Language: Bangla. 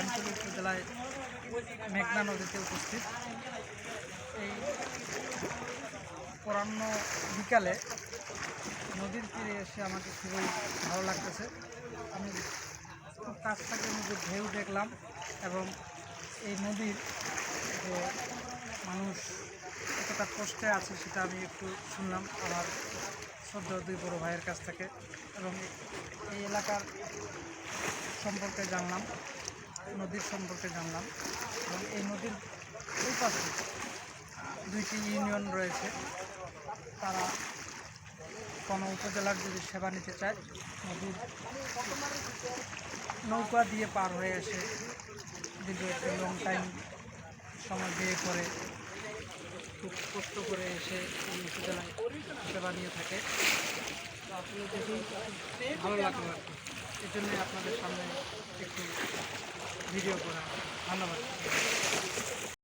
করিমপুর উপজেলায় মেঘনা নদীতে উপস্থিত। এই পরাহ্ন বিকালে নদীর তীরে এসে আমাকে খুবই ভালো লাগতেছে। আমি খুব কাছ থেকে নদীর ঢেউ দেখলাম এবং এই নদীর যে মানুষ কতটা কষ্টে আছে সেটা আমি একটু শুনলাম আমার শ্রদ্ধেয় দুই বড় ভাইয়ের কাছ থেকে এবং এই এলাকার সম্পর্কে জানলাম, নদীর সম্পর্কে জানলাম এবং এই নদীর ওই পাশে দুইটি ইউনিয়ন রয়েছে। তারা কোনো উপজেলার যদি সেবা নিতে চায় নদীর নৌকা দিয়ে পার হয়ে এসে দীর্ঘ একটি লং টাইম সময় ব্যয় করে খুব কষ্ট করে এসে এই উপজেলায় সেবা নিয়ে থাকে। তো আসলে দেখি ভালো লাগলো আর কি, এই জন্যে আপনাদের সামনে একটু ভিডিও করা। ধন্যবাদ।